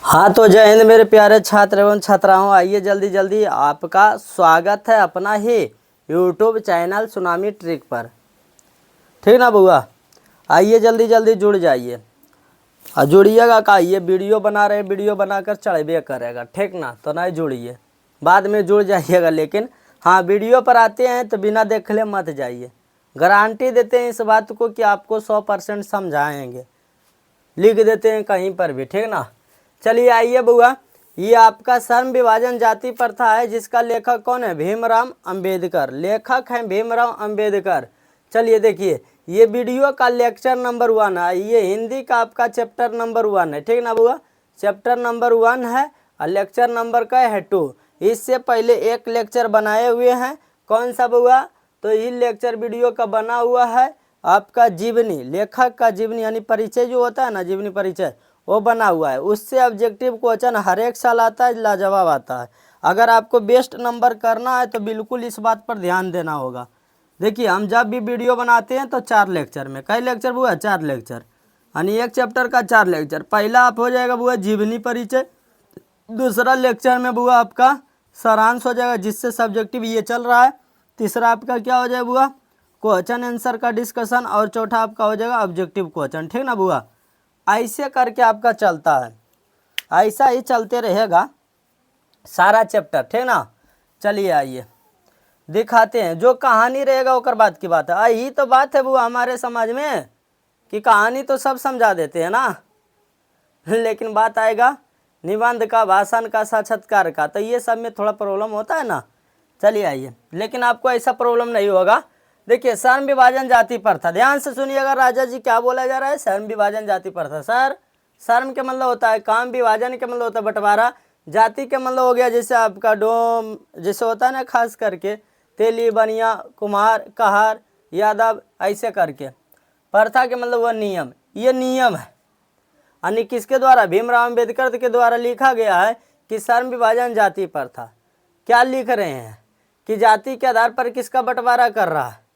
हाँ तो जय हिंद मेरे प्यारे छात्र एवं छात्राओं। आइए जल्दी जल्दी आपका स्वागत है अपना ही यूट्यूब चैनल सुनामी ट्रिक पर। ठीक ना बुआ, आइए जल्दी जल्दी जुड़ जाइए और जुड़िएगा का ये वीडियो बना रहे, वीडियो बनाकर चढ़बे करेगा। ठीक ना, तो नहीं जुड़िए, बाद में जुड़ जाइएगा। लेकिन हाँ, वीडियो पर आते हैं तो बिना देखले मत जाइए। गारंटी देते हैं इस बात को कि आपको 100% समझाएंगे, लिख देते हैं कहीं पर भी। ठीक ना, चलिए आइए बुआ। ये आपका श्रम विभाजन जाति प्रथा है, जिसका लेखक कौन है? भीमराव अंबेडकर। लेखक हैं भीमराव अंबेडकर। चलिए देखिए, ये वीडियो का लेक्चर नंबर 1 है। ये हिंदी का आपका चैप्टर नंबर 1 है। ठीक ना बुआ, चैप्टर नंबर 1 है और लेक्चर नंबर का है 2। इससे पहले एक लेक्चर बनाए हुए हैं। कौन सा बुआ? तो ये लेक्चर वीडियो का बना हुआ है आपका जीवनी, लेखक का जीवनी यानी परिचय जो होता है ना, जीवनी परिचय, वो बना हुआ है। उससे ऑब्जेक्टिव क्वेश्चन हर एक साल आता है, लाजवाब आता है। अगर आपको बेस्ट नंबर करना है तो बिल्कुल इस बात पर ध्यान देना होगा। देखिए, हम जब भी वीडियो बनाते हैं तो 4 लेक्चर में, कई लेक्चर बुआ? 4 लेक्चर, यानी एक चैप्टर का 4 लेक्चर। पहला आप हो जाएगा बुआ जीवनी परिचय, दूसरा लेक्चर में बुआ आपका सारांश हो जाएगा, जिससे सब्जेक्टिव ये चल रहा है। तीसरा आपका क्या हो जाएगा बुआ? क्वेश्चन आंसर का डिस्कशन, और चौथा आपका हो जाएगा ऑब्जेक्टिव क्वेश्चन। ठीक ना बुआ, ऐसे करके आपका चलता है, ऐसा ही चलते रहेगा सारा चैप्टर। ठीक ना, चलिए आइए दिखाते हैं। जो कहानी रहेगा ओकर बात की बात है। यही तो बात है बुआ हमारे समाज में कि कहानी तो सब समझा देते हैं ना, लेकिन बात आएगा निबंध का, भाषण का, साक्षात्कार का, तो ये सब में थोड़ा प्रॉब्लम होता है ना। चलिए आइए, लेकिन आपको ऐसा प्रॉब्लम नहीं होगा। देखिए, श्रम विभाजन जाति प्रथा, ध्यान से सुनिएगा। राजा जी क्या बोला जा रहा है? श्रम विभाजन जाति प्रथा। सर, श्रम के मतलब होता है काम, विभाजन के मतलब होता है बंटवारा, जाति के मतलब हो गया जैसे आपका डोम, जैसे होता है ना, खास करके तेली, बनिया, कुम्हार, कहार, यादव, ऐसे करके। प्रथा के मतलब वह नियम, ये नियम है, यानी किसके द्वारा? भीमराव अंबेडकर के द्वारा लिखा गया है कि श्रम विभाजन जाति प्रथा। क्या लिख रहे हैं? कि जाति के आधार पर किसका बंटवारा कर रहा है?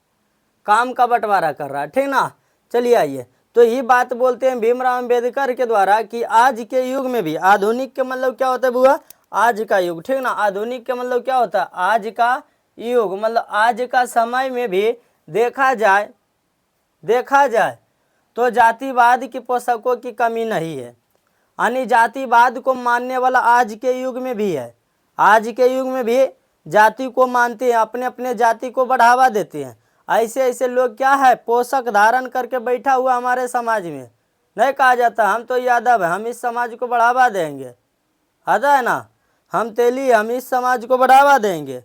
काम का बंटवारा कर रहा है। ठीक ना, चलिए आइए। तो ये बात बोलते हैं भीमराव अंबेडकर के द्वारा कि आज के युग में भी, आधुनिक के मतलब क्या होता है बुआ? आज का युग। ठीक ना, आधुनिक के मतलब क्या होता है? आज का युग, मतलब आज का समय में भी देखा जाए तो जातिवाद की पोषकों की कमी नहीं है, यानी जातिवाद को मानने वाला आज के युग में भी है। आज के युग में भी जाति को मानते हैं, अपने अपने जाति को बढ़ावा देते हैं। ऐसे ऐसे लोग क्या है, पोषक धारण करके बैठा हुआ हमारे समाज में। नहीं कहा जाता हम तो यादव है, हम इस समाज को बढ़ावा देंगे, आता है ना, हम तेली, हम इस समाज को बढ़ावा देंगे।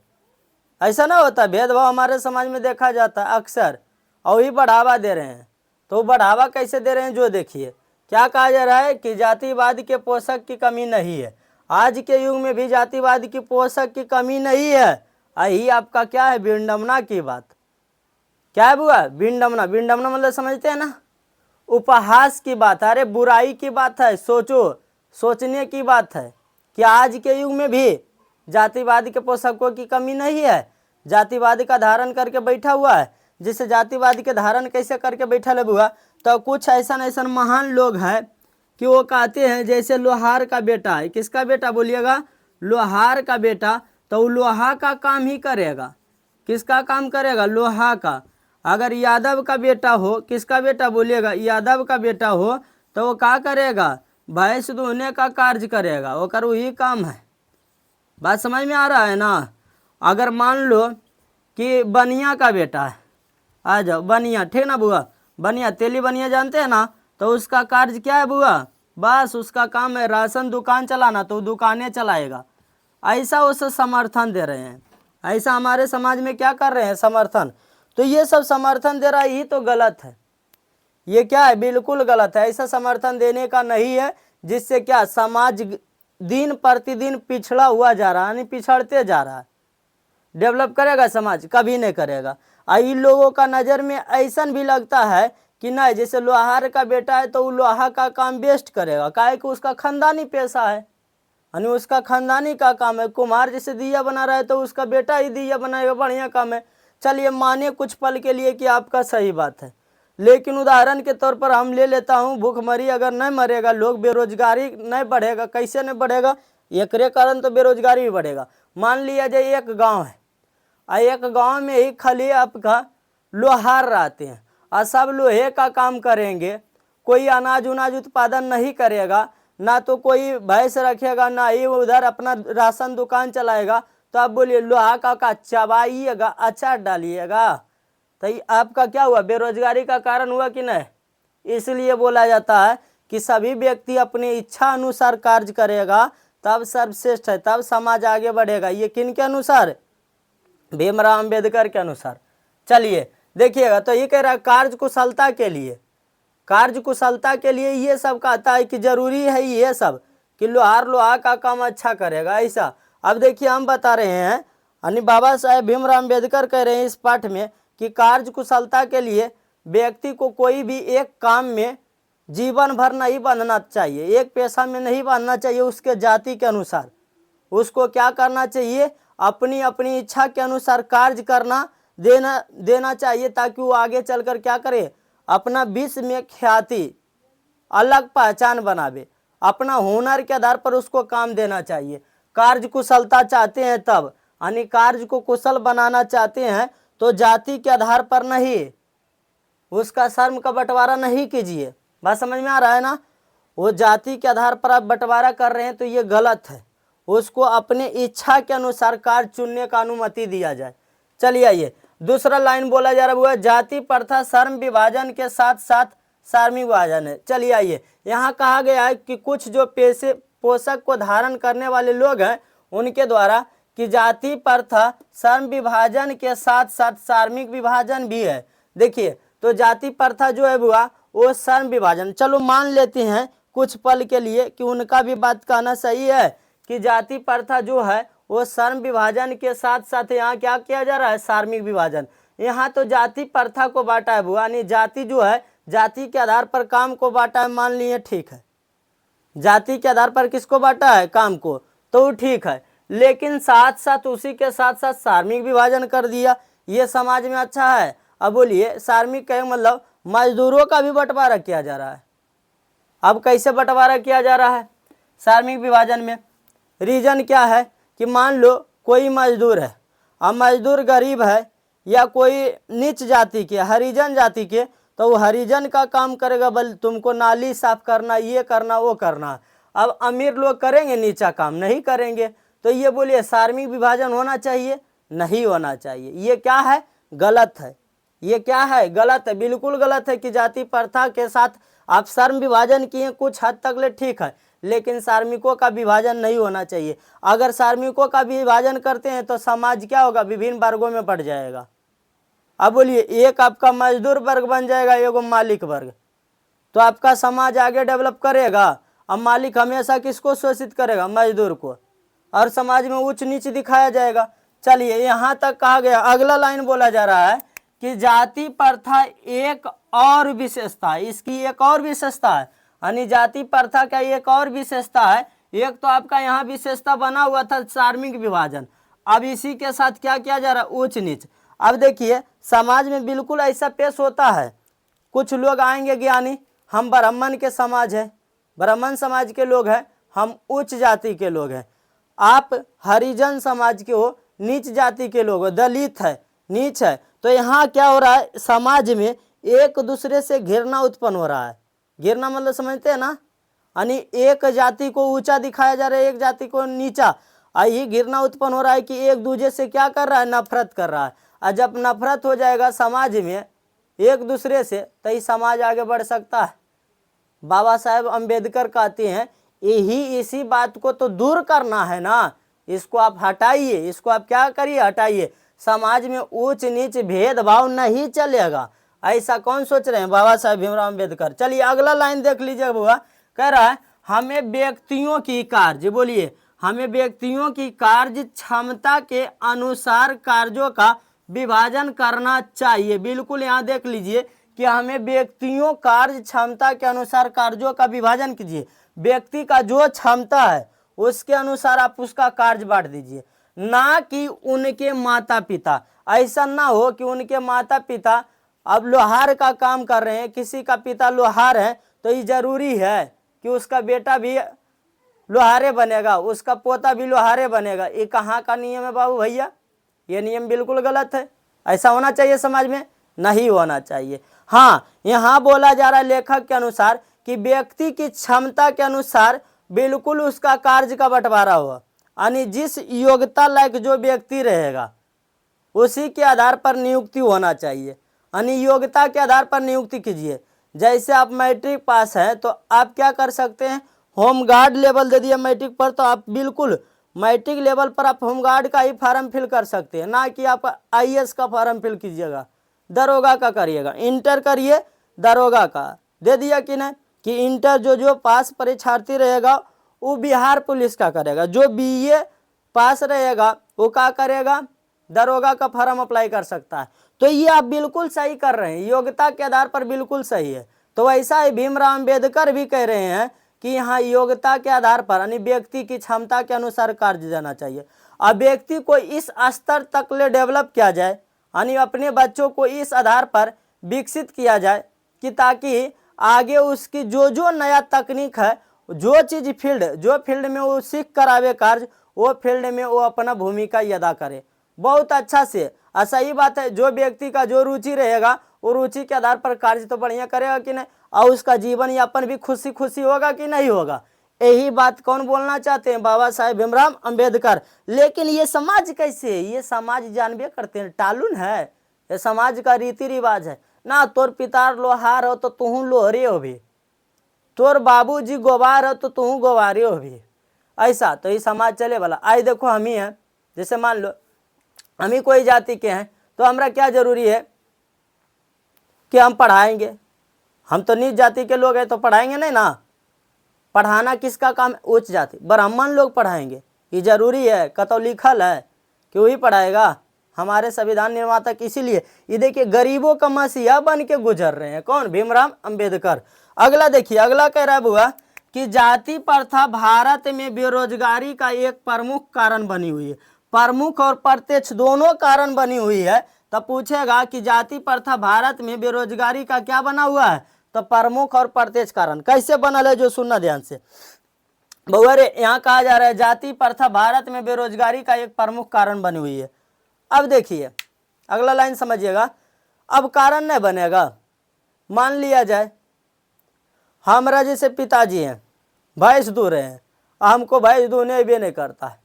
ऐसा ना होता, भेदभाव हमारे समाज में देखा जाता है अक्सर, और ही बढ़ावा दे रहे हैं। तो बढ़ावा कैसे दे रहे हैं, जो देखिए क्या कहा जा रहा है कि जातिवाद के पोषक की कमी नहीं है। आज के युग में भी जातिवाद की पोषक की कमी नहीं है। यही आपका क्या है, विडंबना की बात। क्या है बुआ? विडंबना। विडंबना मतलब समझते हैं ना, उपहास की बात है, अरे बुराई की बात है। सोचो, सोचने की बात है कि आज के युग में भी जातिवाद के पोषकों की कमी नहीं है। जातिवाद का धारण करके बैठा हुआ है। जिसे जातिवाद के धारण कैसे करके बैठा है बुआ? तो कुछ ऐसा महान लोग हैं कि वो कहते हैं, जैसे लोहार का बेटा है। किसका बेटा बोलिएगा? लोहार का बेटा। तो वो लोहा का काम ही करेगा। किसका काम करेगा? लोहा का। अगर यादव का बेटा हो, किसका बेटा बोलिएगा? यादव का बेटा हो, तो वो क्या करेगा? भैंस धोने का कार्य करेगा, वो कर वही काम है। बात समझ में आ रहा है ना? अगर मान लो कि बनिया का बेटा है, आ जाओ बनिया, ठीक ना बुआ? बनिया, तेली बनिया जानते हैं ना? तो उसका कार्य क्या है बुआ? बस उसका काम है राशन दुकान चलाना, तो दुकानें चलाएगा। ऐसा उसे समर्थन दे रहे हैं। ऐसा हमारे समाज में क्या कर रहे हैं, समर्थन। तो ये सब समर्थन दे रहा है, ही तो गलत है। ये क्या है, बिल्कुल गलत है। ऐसा समर्थन देने का नहीं है, जिससे क्या समाज दिन प्रतिदिन पिछड़ा हुआ जा रहा है, यानी पिछड़ते जा रहा है। डेवलप करेगा समाज? कभी नहीं करेगा। इन लोगों का नज़र में ऐसा भी लगता है कि नहीं, जैसे लोहार का बेटा है तो वो लोहा का काम बेस्ट करेगा, काहे कि उसका खानदानी पेशा है, यानी उसका खानदानी का काम है। कुम्हार जैसे दिया बना रहा है तो उसका बेटा ही दिया बनाएगा, बढ़िया काम है। चलिए माने कुछ पल के लिए कि आपका सही बात है, लेकिन उदाहरण के तौर पर हम ले लेता हूँ, भूखमरी अगर नहीं मरेगा लोग, बेरोजगारी नहीं बढ़ेगा, कैसे नहीं बढ़ेगा, एकरे कारण तो बेरोजगारी भी बढ़ेगा। मान लिया जाए एक गांव है और एक गांव में ही खाली आपका लोहार रहते हैं और सब लोहे का काम करेंगे, कोई अनाज उनाज उत्पादन नहीं करेगा, ना तो कोई भैंस रखेगा, ना ही उधर अपना राशन दुकान चलाएगा, तो आप बोलिए लोहा का चबाइएगा, अचार डालिएगा, तो ये आपका क्या हुआ, बेरोजगारी का कारण हुआ कि नहीं। इसलिए बोला जाता है कि सभी व्यक्ति अपनी इच्छा अनुसार कार्य करेगा तब सर्वश्रेष्ठ है, तब समाज आगे बढ़ेगा। ये किन के अनुसार, भीमराव अंबेडकर के अनुसार। चलिए देखिएगा, तो ये कह रहा है कार्य कुशलता के लिए, कार्य कुशलता के लिए ये सब कहता है कि जरूरी है ये सब कि लोहार लोहा का काम अच्छा करेगा, ऐसा। अब देखिए हम बता रहे हैं, यानी बाबा साहेब भीमराव अंबेडकर कह रहे हैं इस पाठ में कि कार्य कुशलता के लिए व्यक्ति को कोई भी एक काम में जीवन भर नहीं बंधना चाहिए, एक पेशा में नहीं बांधना चाहिए, उसके जाति के अनुसार उसको क्या करना चाहिए, अपनी अपनी इच्छा के अनुसार कार्य करना देना चाहिए, ताकि वो आगे चलकर क्या करे, अपना विश्व में ख्याति, अलग पहचान बनावे, अपना हुनर के आधार पर उसको काम देना चाहिए। कार्य कुशलता चाहते हैं तब, यानी कार्य को कुशल बनाना चाहते हैं तो जाति के आधार पर नहीं, उसका श्रम का बंटवारा नहीं कीजिए। बात समझ में आ रहा है ना। वो जाति के आधार पर आप बंटवारा कर रहे हैं तो ये गलत है, उसको अपने इच्छा के अनुसार कार्य चुनने का अनुमति दिया जाए। चलिए आइए दूसरा लाइन बोला जा रहा है, जाति प्रथा श्रम विभाजन के साथ साथ सार्मिक विभाजन है। चलिए आइए, यहाँ कहा गया है कि कुछ जो पेशे पोषक को धारण करने वाले लोग हैं उनके द्वारा कि जाति प्रथा श्रम विभाजन के साथ साथ सार्मिक विभाजन भी है। देखिए तो जाति प्रथा जो है बुआ वो श्रम विभाजन, चलो मान लेते हैं कुछ पल के लिए कि उनका भी बात कहना सही है कि जाति प्रथा जो है वो श्रम विभाजन के साथ साथ यहाँ क्या किया जा रहा है, सार्मिक विभाजन। यहाँ तो जाति प्रथा को बांटा है बुआ, यानी जाति जो है जाति के आधार पर काम को बांटा है, मान लिए ठीक है, जाति के आधार पर किसको बांटा है, काम को, तो ठीक है। लेकिन साथ साथ उसी के साथ साथ सार्मिक विभाजन कर दिया, ये समाज में अच्छा है। अब बोलिए सार्मिक का मतलब मजदूरों का भी बंटवारा किया जा रहा है। अब कैसे बंटवारा किया जा रहा है सार्मिक विभाजन में, रीजन क्या है कि मान लो कोई मजदूर है, अब मजदूर गरीब है या कोई नीच जाति के, हरिजन जाति के, तो वो हरिजन का काम करेगा, बल तुमको नाली साफ करना, ये करना, वो करना। अब अमीर लोग करेंगे नीचा काम, नहीं करेंगे। तो ये बोलिए सार्मिक विभाजन होना चाहिए, नहीं होना चाहिए। ये क्या है, गलत है। ये क्या है, गलत है, बिल्कुल गलत है कि जाति प्रथा के साथ आप श्रम विभाजन किए, कुछ हद तक ले ठीक है, लेकिन सार्मिकों का विभाजन नहीं होना चाहिए। अगर सार्मिकों का विभाजन करते हैं तो समाज क्या होगा, विभिन्न वर्गों में बढ़ जाएगा। अब बोलिए एक आपका मजदूर वर्ग बन जाएगा, एगो मालिक वर्ग, तो आपका समाज आगे डेवलप करेगा। अब मालिक हमेशा किसको शोषित करेगा, मजदूर को, और समाज में उच्च नीच दिखाया जाएगा। चलिए यहाँ तक कहा गया। अगला लाइन बोला जा रहा है कि जाति प्रथा एक और विशेषता है, इसकी एक और विशेषता है, यानी जाति प्रथा का एक और विशेषता है। एक तो आपका यहाँ विशेषता बना हुआ था सार्मिक विभाजन, अब इसी के साथ क्या किया जा रहा है, उच्च नीच। अब देखिए समाज में बिल्कुल ऐसा पेश होता है, कुछ लोग आएंगे ज्ञानी, हम ब्राह्मण के समाज है, ब्राह्मण समाज के लोग हैं, हम उच्च जाति के लोग हैं, आप हरिजन समाज के हो, नीच जाति के लोग हो, दलित है, नीच है। तो यहाँ क्या हो रहा है, समाज में एक दूसरे से घृणा उत्पन्न हो रहा है। घृणा मतलब समझते हैं ना, यानी एक जाति को ऊंचा दिखाया जा रहा है, एक जाति को नीचा। यही घृणा उत्पन्न हो रहा है कि एक दूसरे से क्या कर रहा है, नफरत कर रहा है। और जब नफरत हो जाएगा समाज में एक दूसरे से, तो ये समाज आगे बढ़ सकता है। बाबा साहेब अंबेडकर कहते हैं यही इसी बात को तो दूर करना है ना, इसको आप हटाइए, इसको आप क्या करिए, हटाइए। समाज में ऊंच नीच भेदभाव नहीं चलेगा, ऐसा कौन सोच रहे हैं, बाबा साहेब भीमराव अंबेडकर। चलिए अगला लाइन देख लीजिए बुआ, कह रहा है हमें व्यक्तियों की कार्य, बोलिए हमें व्यक्तियों की कार्य क्षमता के अनुसार कार्यों का विभाजन करना चाहिए। बिल्कुल यहाँ देख लीजिए कि हमें व्यक्तियों कार्य क्षमता के अनुसार कार्यों का विभाजन कीजिए। व्यक्ति का जो क्षमता है उसके अनुसार आप उसका कार्य बांट दीजिए, ना कि उनके माता पिता। ऐसा ना हो कि उनके माता पिता अब लोहार का काम कर रहे हैं, किसी का पिता लोहार है तो ये जरूरी है कि उसका बेटा भी लोहारे बनेगा, उसका पोता भी लोहारे बनेगा। ये कहाँ का नियम है बाबू भैया? ये नियम बिल्कुल गलत है। ऐसा होना चाहिए समाज में? नहीं होना चाहिए। हाँ, यहाँ बोला जा रहा है लेखक के अनुसार कि व्यक्ति की क्षमता के अनुसार बिल्कुल उसका कार्य का बंटवारा हुआ, यानी जिस योग्यता लायक जो व्यक्ति रहेगा उसी के आधार पर नियुक्ति होना चाहिए, यानी योग्यता के आधार पर नियुक्ति कीजिए। जैसे आप मैट्रिक पास हैं तो आप क्या कर सकते हैं, होमगार्ड लेवल दे दिया मैट्रिक पर, तो आप बिल्कुल मैट्रिक लेवल पर आप होमगार्ड का ही फॉर्म फिल कर सकते हैं, ना कि आप आईएएस का फॉर्म फिल कीजिएगा, दरोगा का करिएगा। इंटर करिए, दरोगा का दे दिया कि नहीं, कि इंटर जो पास परीक्षार्थी रहेगा वो बिहार पुलिस का करेगा, जो बीए पास रहेगा वो क्या करेगा, दरोगा का फॉर्म अप्लाई कर सकता है। तो ये आप बिल्कुल सही कर रहे हैं, योग्यता के आधार पर बिल्कुल सही है। तो ऐसा ही भीमराव अंबेडकर भी कह रहे हैं कि यहाँ योग्यता के आधार पर, यानी व्यक्ति की क्षमता के अनुसार कार्य देना चाहिए। अब व्यक्ति को इस स्तर तक ले डेवलप किया जाए, यानी अपने बच्चों को इस आधार पर विकसित किया जाए कि ताकि आगे उसकी जो नया तकनीक है, जो चीज़ जो फील्ड में वो सीख कर आवे कार्य, वो फील्ड में वो अपना भूमिका अदा करे बहुत अच्छा से। सही बात है, जो व्यक्ति का जो रुचि रहेगा वो रुचि के आधार पर कार्य तो बढ़िया करेगा कि नहीं, और उसका जीवन यापन भी खुशी खुशी होगा कि नहीं होगा। यही बात कौन बोलना चाहते हैं, बाबा साहेब भीमराव अंबेडकर। लेकिन ये समाज कैसे है, ये समाज जानबे करते हैं टालुन है, ये समाज का रीति रिवाज है ना। तोर पिता लोहार हो तो तू लोहरे हो भी, तोर बाबूजी गोबार हो तो तू गोबारे हो भी, ऐसा तो ये समाज चले वाला। आज देखो हम ही हैं, जैसे मान लो हम ही कोई जाति के हैं तो हमारा क्या जरूरी है कि हम पढ़ाएंगे, हम तो नीच जाति के लोग हैं तो पढ़ाएंगे नहीं ना। पढ़ाना किसका काम है, उच्च जाति ब्राह्मण लोग पढ़ाएंगे, ये जरूरी है, कतो लिखल है कि वही पढ़ाएगा। हमारे संविधान निर्माता इसीलिए ये देखिए गरीबों का मसीहा बन के गुजर रहे हैं, कौन, भीमराव अंबेडकर। अगला देखिए, अगला कह रहा है बुआ कि जाति प्रथा भारत में बेरोजगारी का एक प्रमुख कारण बनी हुई है। प्रमुख और प्रत्यक्ष दोनों कारण बनी हुई है। तब पूछेगा कि जाति प्रथा भारत में बेरोजगारी का क्या बना हुआ है, तो प्रमुख और प्रत्यक्ष कारण कैसे बनल है, जो सुनना ध्यान से बउआ रे। यहाँ कहा जा रहा है जाति प्रथा भारत में बेरोजगारी का एक प्रमुख कारण बनी हुई है। अब देखिए अगला लाइन समझिएगा। अब कारण नहीं बनेगा, मान लिया जाए हमारा जैसे पिताजी हैं, भैंस दूह रहे हैं, हमको भैंस दूहने भी नहीं करता है,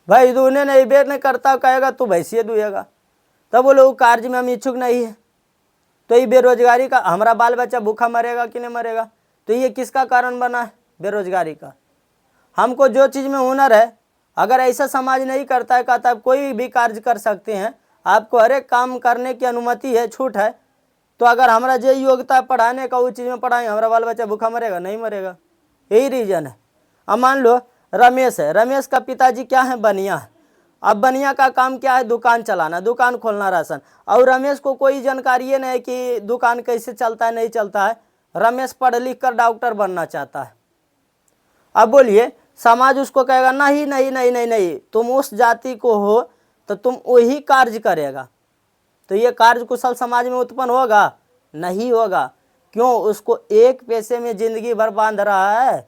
भैंस दूहने नहीं भी नहीं करता, कहेगा तू भैंसिए दूहेगा, तब बोलो कार्य में हम इच्छुक नहीं है, तो ये बेरोजगारी का, हमारा बाल बच्चा भूखा मरेगा कि नहीं मरेगा, तो ये किसका कारण बना है, बेरोजगारी का। हमको जो चीज़ में हुनर है, अगर ऐसा समाज नहीं करता है, कहता है कोई भी कार्य कर सकते हैं, आपको हर एक काम करने की अनुमति है, छूट है, तो अगर हमारा जो योग्यता है पढ़ाने का, उस चीज़ में पढ़ाएंगे, हमारा बाल बच्चा भूखा मरेगा, नहीं मरेगा। यही रीजन है। अब मान लो रमेश है, रमेश का पिताजी क्या है, बनिया है। अब बनिया का काम क्या है, दुकान चलाना, दुकान खोलना, राशन। और रमेश को कोई जानकारी नहीं है कि दुकान कैसे चलता है, नहीं चलता है। रमेश पढ़ लिख कर डॉक्टर बनना चाहता है। अब बोलिए समाज उसको कहेगा नहीं नहीं नहीं नहीं नहीं, तुम उस जाति को हो तो तुम वही कार्य करेगा, तो ये कार्य कुशल समाज में उत्पन्न होगा, नहीं होगा। क्यों, उसको एक पैसे में जिंदगी भर बांध रहा है,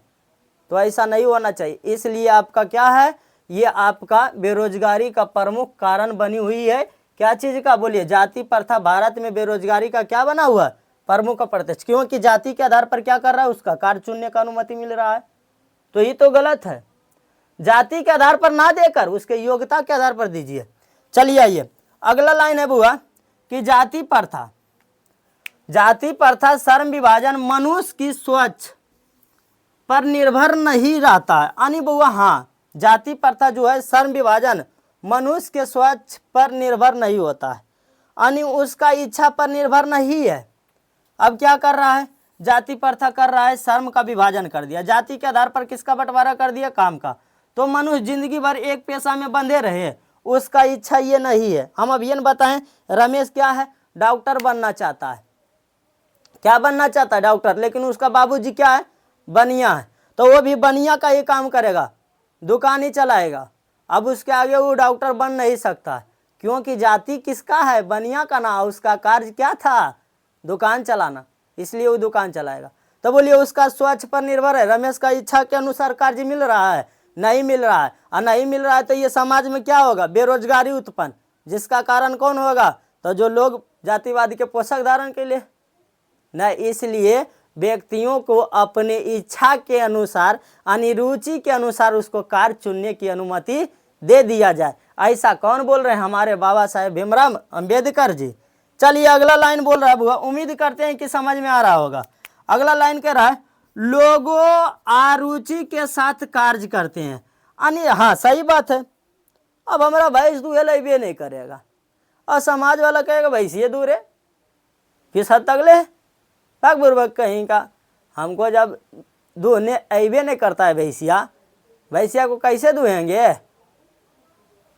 तो ऐसा नहीं होना चाहिए। इसलिए आपका क्या है, ये आपका बेरोजगारी का प्रमुख कारण बनी हुई है। क्या चीज का, बोलिए, जाति प्रथा भारत में बेरोजगारी का क्या बना हुआ, प्रमुख का प्रत्यक्ष। क्योंकि जाति के आधार पर क्या कर रहा है, उसका कार्य चुनने का अनुमति मिल रहा है, तो ये तो गलत है। जाति के आधार पर ना देकर उसके योग्यता के आधार पर दीजिए। चलिए आइए अगला लाइन है बुआ कि जाति प्रथा श्रम विभाजन मनुष्य की सोच पर निर्भर नहीं रहता है। यानी बुआ हाँ, जाति प्रथा जो है श्रम विभाजन मनुष्य के सोच पर निर्भर नहीं होता है, यानी उसका इच्छा पर निर्भर नहीं है। अब क्या कर रहा है, जाति प्रथा कर रहा है, श्रम का विभाजन कर दिया, जाति के आधार पर किसका बंटवारा कर दिया, काम का। तो मनुष्य जिंदगी भर एक पेशा में बंधे रहे, उसका इच्छा ये नहीं है। हम अब ये बताएं, रमेश क्या है, डॉक्टर बनना चाहता है। क्या बनना चाहता है, डॉक्टर, लेकिन उसका बाबूजी क्या है, बनिया है, तो वो भी बनिया का ही काम करेगा, दुकान ही चलाएगा। अब उसके आगे वो डॉक्टर बन नहीं सकता, क्योंकि जाति किसका है, बनिया का ना, उसका कार्य क्या था, दुकान चलाना, इसलिए वो दुकान चलाएगा। तो बोलिए उसका स्वच्छ पर निर्भर है, रमेश का इच्छा के अनुसार कार्य मिल रहा है, नहीं मिल रहा है, और नहीं मिल रहा है तो ये समाज में क्या होगा, बेरोजगारी उत्पन्न, जिसका कारण कौन होगा, तो जो लोग जातिवाद के पोषक धारण के लिए न, इसलिए व्यक्तियों को अपने इच्छा के अनुसार, अनिरुचि के अनुसार उसको कार्य चुनने की अनुमति दे दिया जाए। ऐसा कौन बोल रहे हैं, हमारे बाबा साहेब भीमराव अंबेडकर जी। चलिए अगला लाइन बोल रहा है बुआ, उम्मीद करते हैं कि समझ में आ रहा होगा। अगला लाइन कह रहा है लोगों आरुचि के साथ कार्य करते हैं, यानी हाँ सही बात है। अब हमारा भैंस दूहे लेबे नहीं करेगा और समाज वाला कहेगा भैंस ये दूर है, किस हद तक ले पग बुर्बक कहीं का, हमको जब दूहने अबे नहीं करता है भैंसिया, भैंसिया को कैसे दूहेंगे।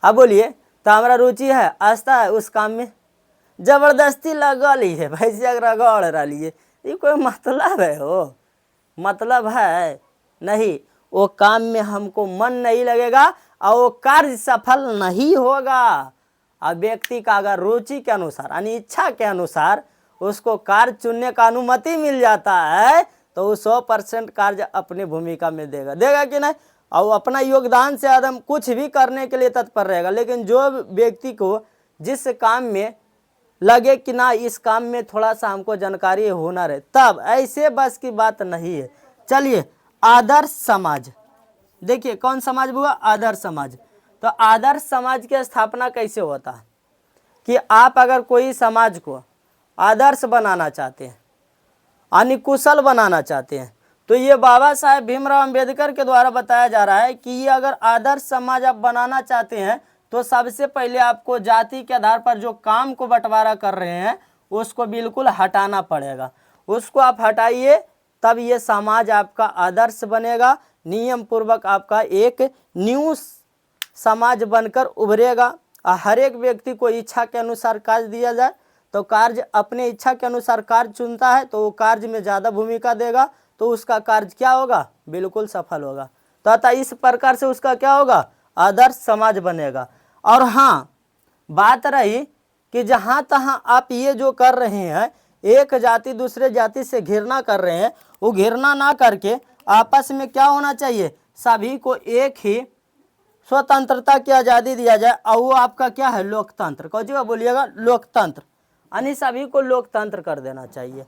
अब बोलिए तो हमारा रुचि है, आस्था है उस काम में, जबरदस्ती लगा ली है, भैंसिया रगड़ रही है, ये कोई मतलब है, हो मतलब है नहीं, वो काम में हमको मन नहीं लगेगा और वो कार्य सफल नहीं होगा। अब व्यक्ति का अगर रुचि के अनुसार यानी इच्छा के अनुसार उसको कार्य चुनने का अनुमति मिल जाता है तो वो 100% कार्य अपनी भूमिका में देगा कि नहीं, और वो अपना योगदान से आदम कुछ भी करने के लिए तत्पर रहेगा। लेकिन जो व्यक्ति को जिस काम में लगे कि ना इस काम में थोड़ा सा हमको जानकारी हुनर है, तब ऐसे बस की बात नहीं है। चलिए आदर्श समाज, देखिए कौन समाज हुआ, आदर्श समाज। तो आदर्श समाज की स्थापना कैसे होता है कि आप अगर कोई समाज को आदर्श बनाना चाहते हैं, यानी कुशल बनाना चाहते हैं, तो ये बाबा साहेब भीमराव अंबेडकर के द्वारा बताया जा रहा है कि ये अगर आदर्श समाज आप बनाना चाहते हैं तो सबसे पहले आपको जाति के आधार पर जो काम को बंटवारा कर रहे हैं उसको बिल्कुल हटाना पड़ेगा। उसको आप हटाइए तब ये समाज आपका आदर्श बनेगा, नियम पूर्वक आपका एक न्यू समाज बनकर उभरेगा। हर एक व्यक्ति को इच्छा के अनुसार कार्य दिया जाए तो कार्य अपने इच्छा के अनुसार कार्य चुनता है तो वो कार्य में ज़्यादा भूमिका देगा तो उसका कार्य क्या होगा, बिल्कुल सफल होगा। तो अतः इस प्रकार से उसका क्या होगा, आदर्श समाज बनेगा। और हाँ बात रही कि जहाँ तहाँ आप ये जो कर रहे हैं, एक जाति दूसरे जाति से घृणा कर रहे हैं, वो घृणा ना करके आपस में क्या होना चाहिए, सभी को एक ही स्वतंत्रता की आज़ादी दिया जाए। और वो आपका क्या है, लोकतंत्र। कौन जी बोलिएगा, लोकतंत्र, यानी सभी को लोकतंत्र कर देना चाहिए।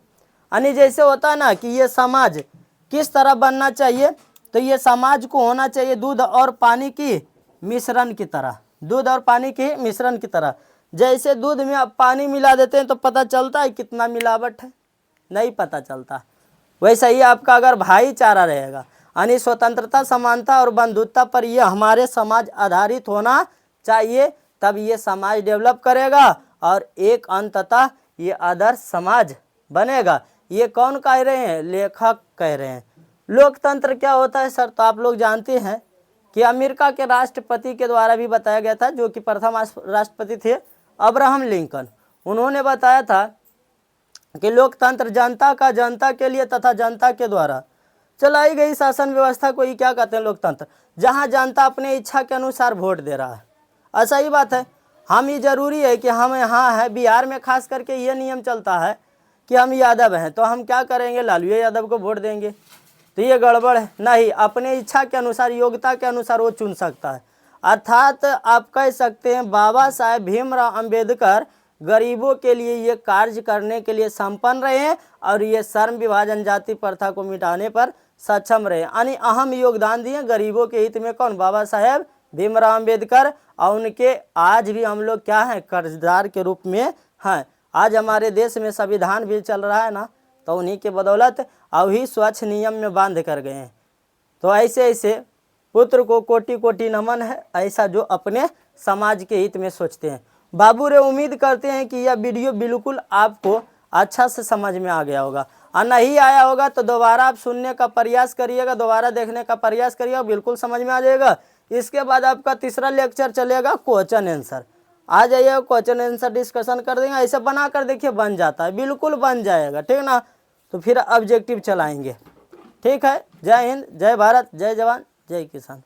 यानी जैसे होता है ना कि ये समाज किस तरह बनना चाहिए, तो ये समाज को होना चाहिए दूध और पानी की मिश्रण की तरह, दूध और पानी के मिश्रण की तरह। जैसे दूध में आप पानी मिला देते हैं तो पता चलता है कितना मिलावट है, नहीं पता चलता। वैसा ही आपका अगर भाईचारा रहेगा, यानी स्वतंत्रता, समानता और बंधुत्व पर यह हमारे समाज आधारित होना चाहिए, तब ये समाज डेवलप करेगा और एक अंततः ये आदर्श समाज बनेगा। ये कौन कह रहे हैं, लेखक कह रहे हैं। लोकतंत्र क्या होता है सर, तो आप लोग जानते हैं कि अमेरिका के राष्ट्रपति के द्वारा भी बताया गया था, जो कि प्रथम राष्ट्रपति थे अब्राहम लिंकन। उन्होंने बताया था कि लोकतंत्र जनता का जनता के लिए तथा जनता के द्वारा चलाई गई शासन व्यवस्था को ही क्या कहते हैं, लोकतंत्र, जहां जनता अपने इच्छा के अनुसार वोट दे रहा है। ऐसा ही बात है, हम ये जरूरी है कि हम यहाँ है बिहार में खास करके ये नियम चलता है कि हम यादव हैं तो हम क्या करेंगे, लालू यादव को वोट देंगे, तो ये गड़बड़ है। नहीं, अपने इच्छा के अनुसार, योग्यता के अनुसार वो चुन सकता है। अर्थात आप कह सकते हैं बाबा साहेब भीमराव अंबेडकर गरीबों के लिए ये कार्य करने के लिए संपन्न रहे हैं और ये श्रम विभाजन जाति प्रथा को मिटाने पर सक्षम रहे, यानी अहम योगदान दिए गरीबों के हित में। कौन, बाबा साहेब भीमराव अंबेडकर। और उनके आज भी हम लोग क्या हैं, कर्जदार के रूप में हैं। आज हमारे देश में संविधान भी चल रहा है ना, तो उन्हीं के बदौलत अभी स्वच्छ नियम में बांध कर गए हैं। तो ऐसे ऐसे पुत्र को कोटि कोटि नमन है, ऐसा जो अपने समाज के हित में सोचते हैं। बाबू रे उम्मीद करते हैं कि यह वीडियो बिल्कुल आपको अच्छा से समझ में आ गया होगा, और नहीं आया होगा तो दोबारा आप सुनने का प्रयास करिएगा, दोबारा देखने का प्रयास करिएगा, बिल्कुल समझ में आ जाएगा। इसके बाद आपका तीसरा लेक्चर चलेगा क्वेश्चन आंसर। आ जाइएगा, क्वेश्चन आंसर डिस्कशन कर देंगे। ऐसे बना कर देखिए, बन जाता है, बिल्कुल बन जाएगा, ठीक ना। तो फिर ऑब्जेक्टिव चलाएंगे, ठीक है। जय हिंद, जय भारत, जय जवान, जय किसान।